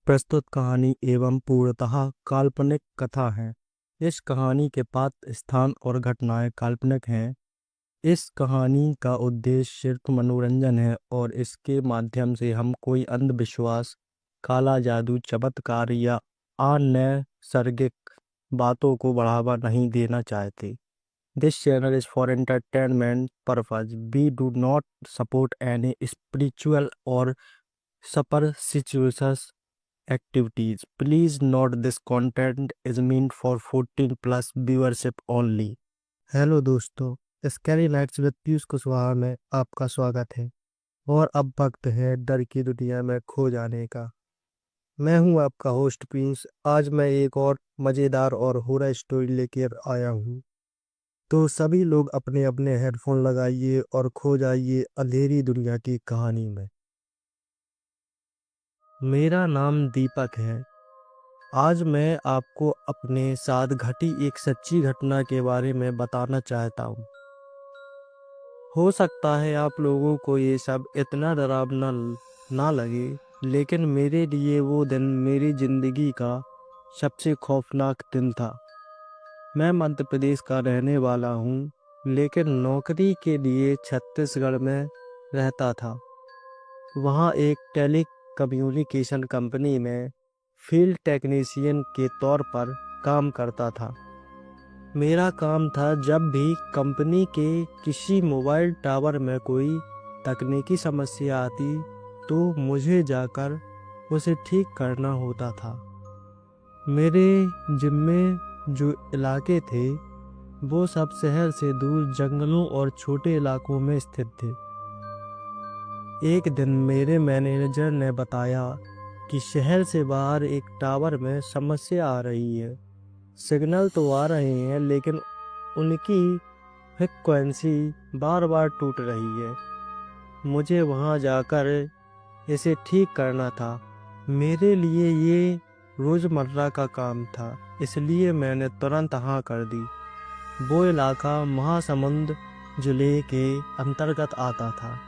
प्रस्तुत कहानी एवं पूर्णतः काल्पनिक कथा है। इस कहानी के पात्र, स्थान और घटनाएं काल्पनिक हैं। इस कहानी का उद्देश्य सिर्फ मनोरंजन है और इसके माध्यम से हम कोई अंधविश्वास, काला जादू, चमत्कार या अनैसर्गिक बातों को बढ़ावा नहीं देना चाहते। This channel is for entertainment purpose. We do not support any spiritual or superstitious activities. Please note this content is meant for 14 plus viewership only. Hello दोस्तों, scary nights with Piyush Kushwaha में आपका स्वागत है। और अब वक्त है डर की दुनिया में खो जाने का। मैं हूं आपका होस्ट पीयूष। आज मैं एक और मज़ेदार और हॉरर स्टोरी लेकर आया हूं। तो सभी लोग अपने अपने हेडफोन लगाइए और खो जाइए अंधेरी दुनिया की कहानी में। मेरा नाम दीपक है। आज मैं आपको अपने साथ घटी एक सच्ची घटना के बारे में बताना चाहता हूँ। हो सकता है आप लोगों को ये सब इतना डरावना ना लगे, लेकिन मेरे लिए वो दिन मेरी ज़िंदगी का सबसे खौफनाक दिन था। मैं मध्य प्रदेश का रहने वाला हूँ, लेकिन नौकरी के लिए छत्तीसगढ़ में रहता था। वहाँ एक टेली कम्युनिकेशन कंपनी में फील्ड टेक्नीशियन के तौर पर काम करता था। मेरा काम था जब भी कंपनी के किसी मोबाइल टावर में कोई तकनीकी समस्या आती तो मुझे जाकर उसे ठीक करना होता था। मेरे जिम्मे जो इलाके थे वो सब शहर से दूर जंगलों और छोटे इलाकों में स्थित थे। एक दिन मेरे मैनेजर ने बताया कि शहर से बाहर एक टावर में समस्या आ रही है। सिग्नल तो आ रहे हैं, लेकिन उनकी फ्रीक्वेंसी बार बार टूट रही है। मुझे वहां जाकर इसे ठीक करना था। मेरे लिए ये रोज़मर्रा का काम था, इसलिए मैंने तुरंत हाँ कर दी। वो इलाका महासमुंद जिले के अंतर्गत आता था।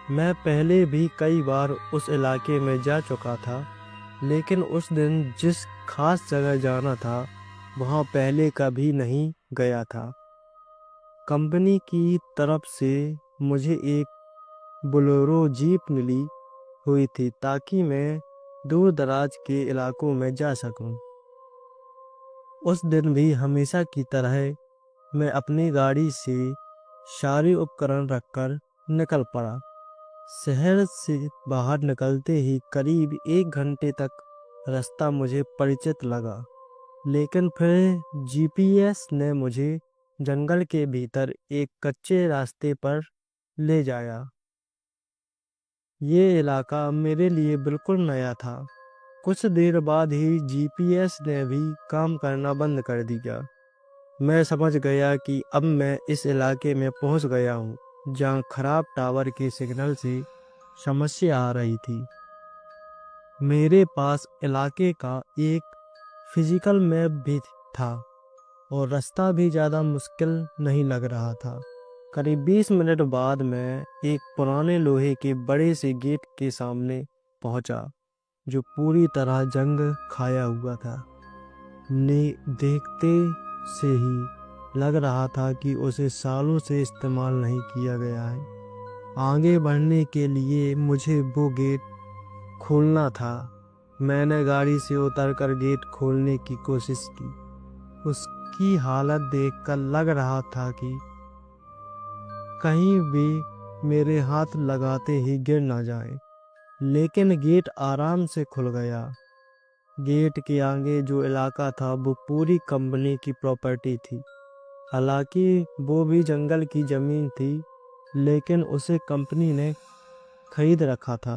मैं पहले भी कई बार उस इलाके में जा चुका था, लेकिन उस दिन जिस खास जगह जाना था वहाँ पहले कभी नहीं गया था। कंपनी की तरफ से मुझे एक बोलेरो जीप मिली हुई थी ताकि मैं दूर दराज के इलाकों में जा सकूं। उस दिन भी हमेशा की तरह मैं अपनी गाड़ी से सारे उपकरण रखकर निकल पड़ा। शहर से बाहर निकलते ही करीब 1 घंटे तक रास्ता मुझे परिचित लगा, लेकिन फिर जीपीएस ने मुझे जंगल के भीतर एक कच्चे रास्ते पर ले जाया। ये इलाका मेरे लिए बिल्कुल नया था। कुछ देर बाद ही जीपीएस ने भी काम करना बंद कर दिया। मैं समझ गया कि अब मैं इस इलाके में पहुंच गया हूं, जहां खराब टावर के सिग्नल से समस्या आ रही थी। मेरे पास इलाके का एक फिजिकल मैप भी था और रास्ता भी ज़्यादा मुश्किल नहीं लग रहा था। करीब 20 मिनट बाद मैं एक पुराने लोहे के बड़े से गेट के सामने पहुंचा, जो पूरी तरह जंग खाया हुआ था। देखते से ही लग रहा था कि उसे सालों से इस्तेमाल नहीं किया गया है। आगे बढ़ने के लिए मुझे वो गेट खोलना था। मैंने गाड़ी से उतरकर गेट खोलने की कोशिश की। उसकी हालत देखकर लग रहा था कि कहीं भी मेरे हाथ लगाते ही गिर ना जाए, लेकिन गेट आराम से खुल गया। गेट के आगे जो इलाका था वो पूरी कंपनी की प्रॉपर्टी थी। हालांकि वो भी जंगल की जमीन थी, लेकिन उसे कंपनी ने खरीद रखा था।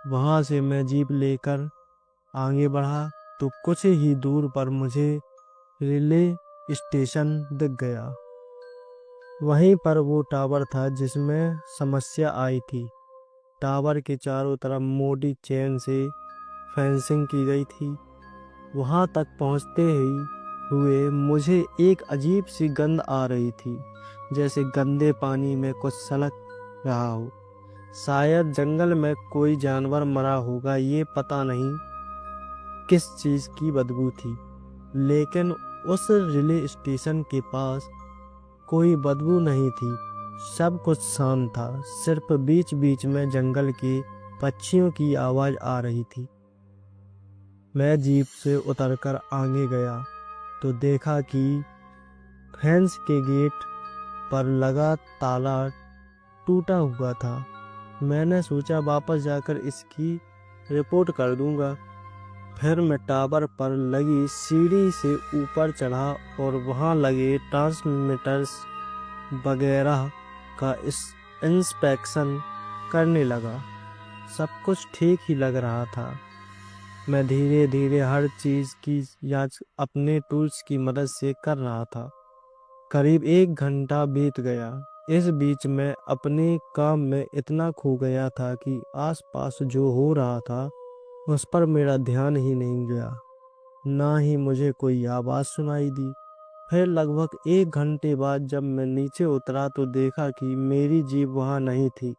वहां से मैं जीप लेकर आगे बढ़ा तो कुछ ही दूर पर मुझे रेलवे स्टेशन दिख गया। वहीं पर वो टावर था जिसमें समस्या आई थी। टावर के चारों तरफ मोटी चेन से फेंसिंग की गई थी। वहां तक पहुंचते ही हुए मुझे एक अजीब सी गंध आ रही थी, जैसे गंदे पानी में कुछ सलग रहा हो। शायद जंगल में कोई जानवर मरा होगा, ये पता नहीं किस चीज़ की बदबू थी। लेकिन उस रेलवे स्टेशन के पास कोई बदबू नहीं थी। सब कुछ शांत था, सिर्फ बीच बीच में जंगल के पक्षियों की आवाज़ आ रही थी। मैं जीप से उतरकर आगे गया तो देखा कि फेंस के गेट पर लगा ताला टूटा हुआ था। मैंने सोचा वापस जाकर इसकी रिपोर्ट कर दूंगा। फिर मैं टावर पर लगी सीढ़ी से ऊपर चढ़ा और वहां लगे ट्रांसमीटर्स वगैरह का इंस्पेक्शन करने लगा। सब कुछ ठीक ही लग रहा था। मैं धीरे धीरे हर चीज़ की जांच अपने टूल्स की मदद से कर रहा था। करीब 1 घंटा बीत गया। इस बीच मैं अपने काम में इतना खो गया था कि आसपास जो हो रहा था उस पर मेरा ध्यान ही नहीं गया। ना ही मुझे कोई आवाज़ सुनाई दी। फिर लगभग 1 घंटे बाद जब मैं नीचे उतरा तो देखा कि मेरी जीप वहाँ नहीं थी।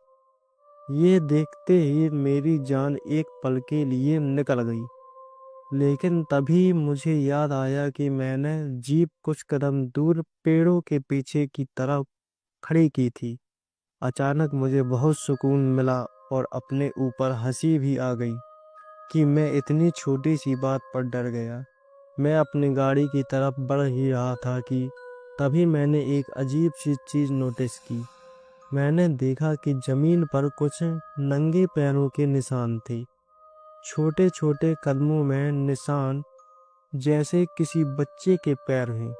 ये देखते ही मेरी जान एक पल के लिए निकल गई। लेकिन तभी मुझे याद आया कि मैंने जीप कुछ कदम दूर पेड़ों के पीछे की तरफ खड़ी की थी। अचानक मुझे बहुत सुकून मिला और अपने ऊपर हंसी भी आ गई कि मैं इतनी छोटी सी बात पर डर गया। मैं अपनी गाड़ी की तरफ बढ़ ही रहा था कि तभी मैंने एक अजीब सी चीज़ नोटिस की। मैंने देखा कि जमीन पर कुछ नंगे पैरों के निशान थे। छोटे छोटे कदमों में निशान, जैसे किसी बच्चे के पैर हैं।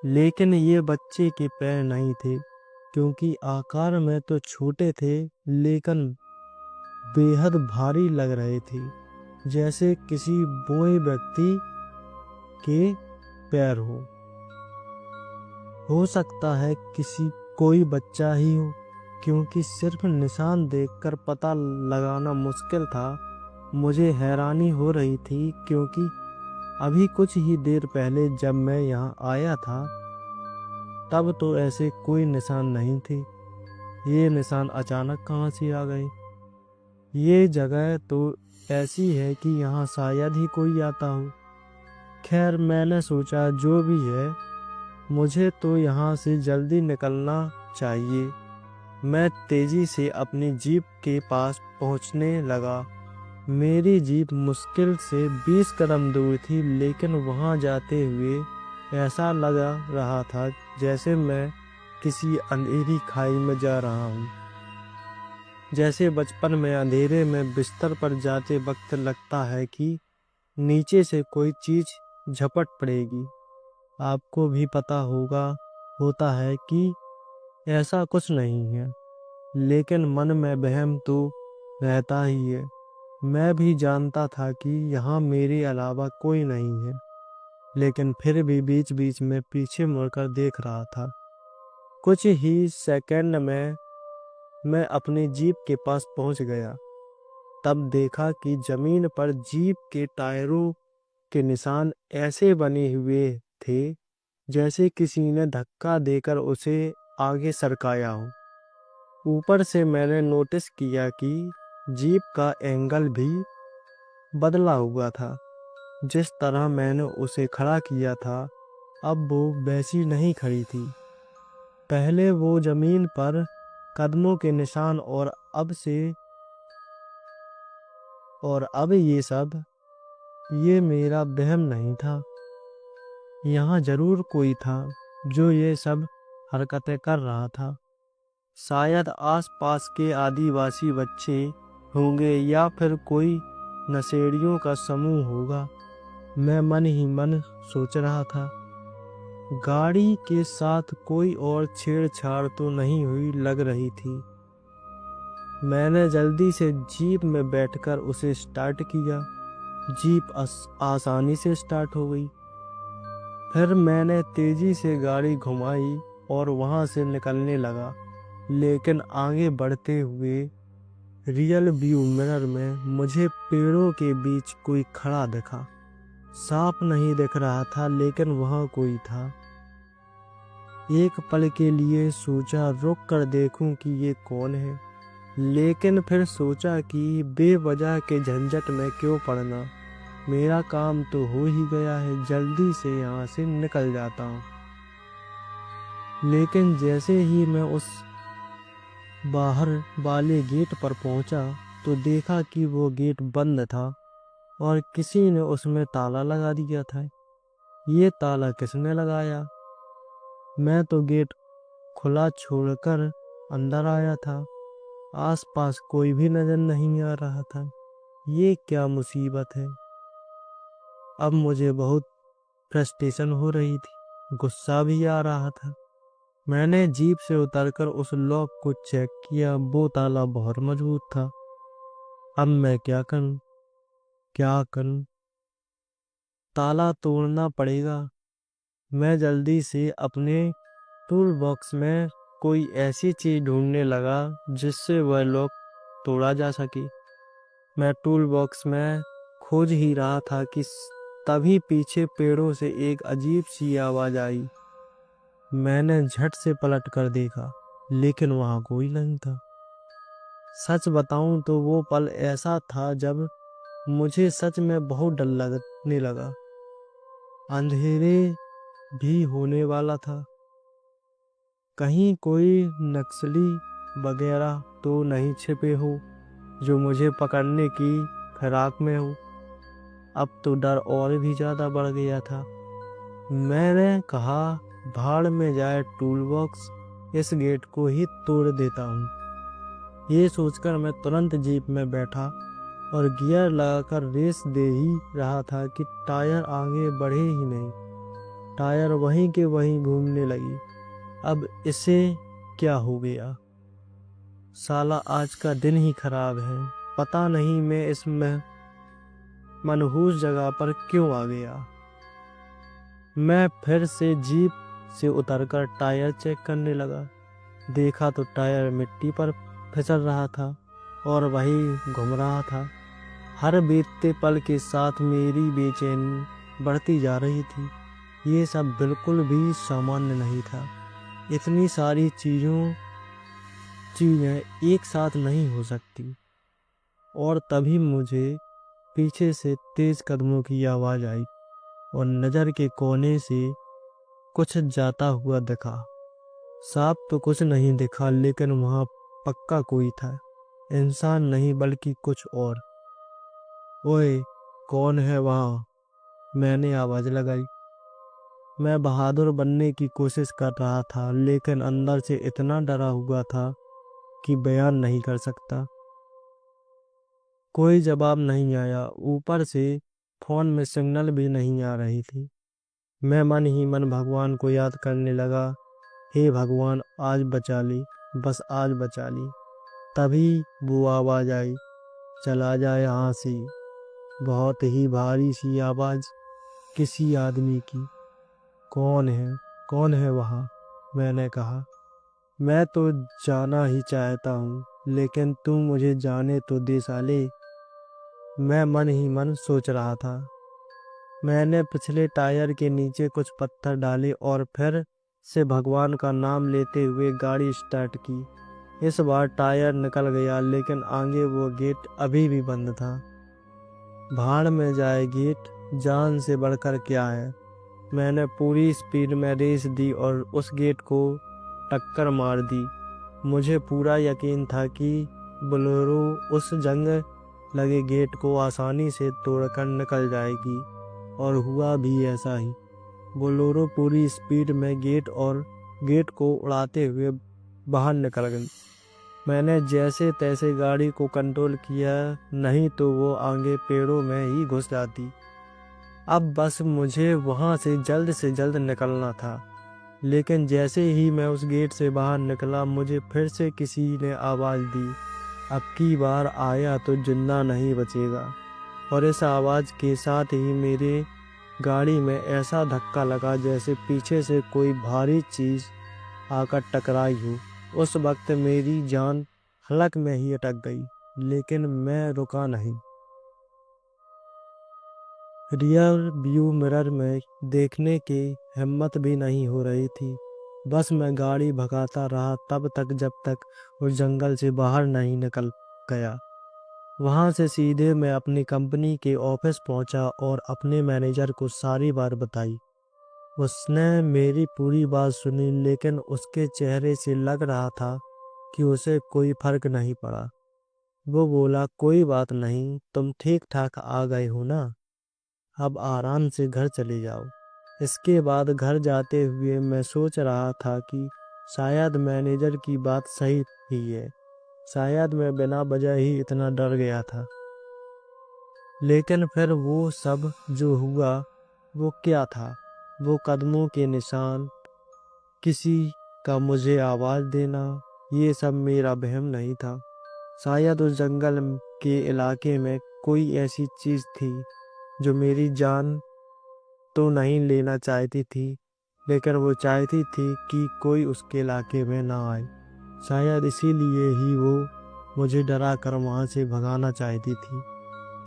लेकिन ये बच्चे के पैर नहीं थे, क्योंकि आकार में तो छोटे थे लेकिन बेहद भारी लग रहे थे, जैसे किसी बोए व्यक्ति के पैर हो सकता है किसी कोई बच्चा ही हो, क्योंकि सिर्फ निशान देखकर पता लगाना मुश्किल था। मुझे हैरानी हो रही थी क्योंकि अभी कुछ ही देर पहले जब मैं यहाँ आया था तब तो ऐसे कोई निशान नहीं थे। ये निशान अचानक कहाँ से आ गए? ये जगह तो ऐसी है कि यहाँ शायद ही कोई आता हो। खैर, मैंने सोचा जो भी है, मुझे तो यहाँ से जल्दी निकलना चाहिए। मैं तेजी से अपनी जीप के पास पहुँचने लगा। मेरी जीप मुश्किल से 20 कदम दूर थी, लेकिन वहाँ जाते हुए ऐसा लगा रहा था जैसे मैं किसी अंधेरी खाई में जा रहा हूँ। जैसे बचपन में अंधेरे में बिस्तर पर जाते वक्त लगता है कि नीचे से कोई चीज़ झपट पड़ेगी। आपको भी पता होता है कि ऐसा कुछ नहीं है, लेकिन मन में वहम तो रहता ही है। मैं भी जानता था कि यहाँ मेरे अलावा कोई नहीं है, लेकिन फिर भी बीच बीच में पीछे मुड़कर देख रहा था। कुछ ही सेकंड में मैं अपनी जीप के पास पहुंच गया। तब देखा कि जमीन पर जीप के टायरों के निशान ऐसे बने हुए थे जैसे किसी ने धक्का देकर उसे आगे सरकाया हो। ऊपर से मैंने नोटिस किया कि जीप का एंगल भी बदला हुआ था। जिस तरह मैंने उसे खड़ा किया था, अब वो वैसी नहीं खड़ी थी। पहले वो जमीन पर कदमों के निशान और अब ये सब, ये मेरा वहम नहीं था। यहाँ जरूर कोई था जो ये सब हरकतें कर रहा था। शायद आसपास के आदिवासी बच्चे होंगे या फिर कोई नशेड़ियों का समूह होगा। मैं मन ही मन सोच रहा था। गाड़ी के साथ कोई और छेड़छाड़ तो नहीं हुई लग रही थी। मैंने जल्दी से जीप में बैठकर उसे स्टार्ट किया। जीप आसानी से स्टार्ट हो गई। फिर मैंने तेजी से गाड़ी घुमाई और वहां से निकलने लगा, लेकिन आगे बढ़ते हुए रियल व्यू मिरर में मुझे पेड़ों के बीच कोई खड़ा दिखा। साफ नहीं दिख रहा था, लेकिन वहां कोई था। एक पल के लिए सोचा रुक कर देखूं कि ये कौन है। लेकिन फिर सोचा कि बेवजह के झंझट में क्यों पड़ना। मेरा काम तो हो ही गया है, जल्दी से यहाँ से निकल जाता हूँ। लेकिन जैसे ही मैं उस बाहर वाले गेट पर पहुंचा तो देखा कि वो गेट बंद था और किसी ने उसमें ताला लगा दिया था। ये ताला किसने लगाया? मैं तो गेट खुला छोड़कर अंदर आया था। आसपास कोई भी नजर नहीं आ रहा था। ये क्या मुसीबत है। अब मुझे बहुत फ्रस्ट्रेशन हो रही थी, गुस्सा भी आ रहा था। मैंने जीप से उतरकर उस लॉक को चेक किया, वो ताला बहुत मजबूत था। अब मैं क्या करूं, क्या करूं? ताला तोड़ना पड़ेगा। मैं जल्दी से अपने टूल बॉक्स में कोई ऐसी चीज ढूंढने लगा जिससे वह लॉक तोड़ा जा सके। मैं टूल बॉक्स में खोज ही रहा था कि तभी पीछे पेड़ों से एक अजीब सी आवाज आई। मैंने झट से पलट कर देखा, लेकिन वहां कोई नहीं था। सच बताऊं तो वो पल ऐसा था जब मुझे सच में बहुत डर लगने लगा। अंधेरे भी होने वाला था। कहीं कोई नक्सली वगैरह तो नहीं छिपे हो जो मुझे पकड़ने की फिराक में हो। अब तो डर और भी ज्यादा बढ़ गया था। मैंने कहा, भाड़ में जाए टूल बॉक्स, इस गेट को ही तोड़ देता हूँ। ये सोचकर मैं तुरंत जीप में बैठा और गियर लगाकर रेस दे ही रहा था कि टायर आगे बढ़े ही नहीं। टायर वहीं के वहीं घूमने लगी। अब इसे क्या हो गया? साला आज का दिन ही खराब है। पता नहीं मैं इसमें मनहूस जगह पर क्यों आ गया। मैं फिर से जीप से उतरकर टायर चेक करने लगा। देखा तो टायर मिट्टी पर फिसल रहा था और वही घूम रहा था। हर बीतते पल के साथ मेरी बेचैनी बढ़ती जा रही थी। ये सब बिल्कुल भी सामान्य नहीं था। इतनी सारी चीजें एक साथ नहीं हो सकती। और तभी मुझे पीछे से तेज कदमों की आवाज आई और नजर के कोने से कुछ जाता हुआ दिखा। साफ तो कुछ नहीं दिखा, लेकिन वहां पक्का कोई था। इंसान नहीं बल्कि कुछ और। ओए, कौन है वहां? मैंने आवाज लगाई। मैं बहादुर बनने की कोशिश कर रहा था, लेकिन अंदर से इतना डरा हुआ था कि बयान नहीं कर सकता। कोई जवाब नहीं आया। ऊपर से फोन में सिग्नल भी नहीं आ रही थी। मैं मन ही मन भगवान को याद करने लगा। हे भगवान, आज बचा ली, बस आज बचा ली। तभी वो आवाज आई, चला जा यहाँ से। बहुत ही भारी सी आवाज, किसी आदमी की। कौन है, कौन है वहाँ? मैंने कहा। मैं तो जाना ही चाहता हूँ, लेकिन तू मुझे जाने तो दे साले। मैं मन ही मन सोच रहा था। मैंने पिछले टायर के नीचे कुछ पत्थर डाले और फिर से भगवान का नाम लेते हुए गाड़ी स्टार्ट की। इस बार टायर निकल गया, लेकिन आगे वो गेट अभी भी बंद था। भाड़ में जाए गेट, जान से बढ़कर क्या है। मैंने पूरी स्पीड में रेस दी और उस गेट को टक्कर मार दी। मुझे पूरा यकीन था कि बोलेरो उस जंग लगे गेट को आसानी से तोड़कर निकल जाएगी, और हुआ भी ऐसा ही। बोलेरो पूरी स्पीड में गेट को उड़ाते हुए बाहर निकल गई। मैंने जैसे तैसे गाड़ी को कंट्रोल किया, नहीं तो वो आगे पेड़ों में ही घुस जाती। अब बस मुझे वहां से जल्द निकलना था। लेकिन जैसे ही मैं उस गेट से बाहर निकला, मुझे फिर से किसी ने आवाज दी, अब की बार आया तो जिंदा नहीं बचेगा। और इस आवाज के साथ ही मेरे गाड़ी में ऐसा धक्का लगा जैसे पीछे से कोई भारी चीज आकर टकराई हो। उस वक्त मेरी जान हलक में ही अटक गई, लेकिन मैं रुका नहीं। रियर व्यू मिरर में देखने की हिम्मत भी नहीं हो रही थी। बस मैं गाड़ी भगाता रहा तब तक जब तक उस जंगल से बाहर नहीं निकल गया। वहां से सीधे मैं अपनी कंपनी के ऑफिस पहुंचा और अपने मैनेजर को सारी बात बताई। उसने मेरी पूरी बात सुनी, लेकिन उसके चेहरे से लग रहा था कि उसे कोई फर्क नहीं पड़ा। वो बोला, कोई बात नहीं, तुम ठीक ठाक आ गए हो ना, अब आराम से घर चले जाओ। इसके बाद घर जाते हुए मैं सोच रहा था कि शायद मैनेजर की बात सही ही है, शायद मैं बिना वजह ही इतना डर गया था। लेकिन फिर वो सब जो हुआ वो क्या था? वो कदमों के निशान, किसी का मुझे आवाज देना, ये सब मेरा वहम नहीं था। शायद उस जंगल के इलाके में कोई ऐसी चीज थी जो मेरी जान तो नहीं लेना चाहती थी, लेकिन वो चाहती थी कि कोई उसके इलाके में ना आए। शायद इसीलिए ही वो मुझे डरा कर वहां से भगाना चाहती थी।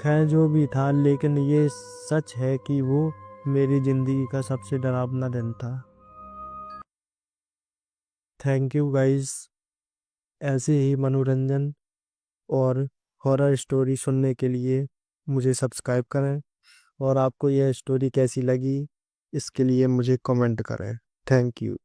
खैर जो भी था, लेकिन ये सच है कि वो मेरी जिंदगी का सबसे डरावना दिन था। Thank you guys. ऐसे ही मनोरंजन और हॉरर स्टोरी सुनने के लिए मुझे सब्सक्राइब करें, और आपको यह स्टोरी कैसी लगी इसके लिए मुझे कमेंट करें। Thank you.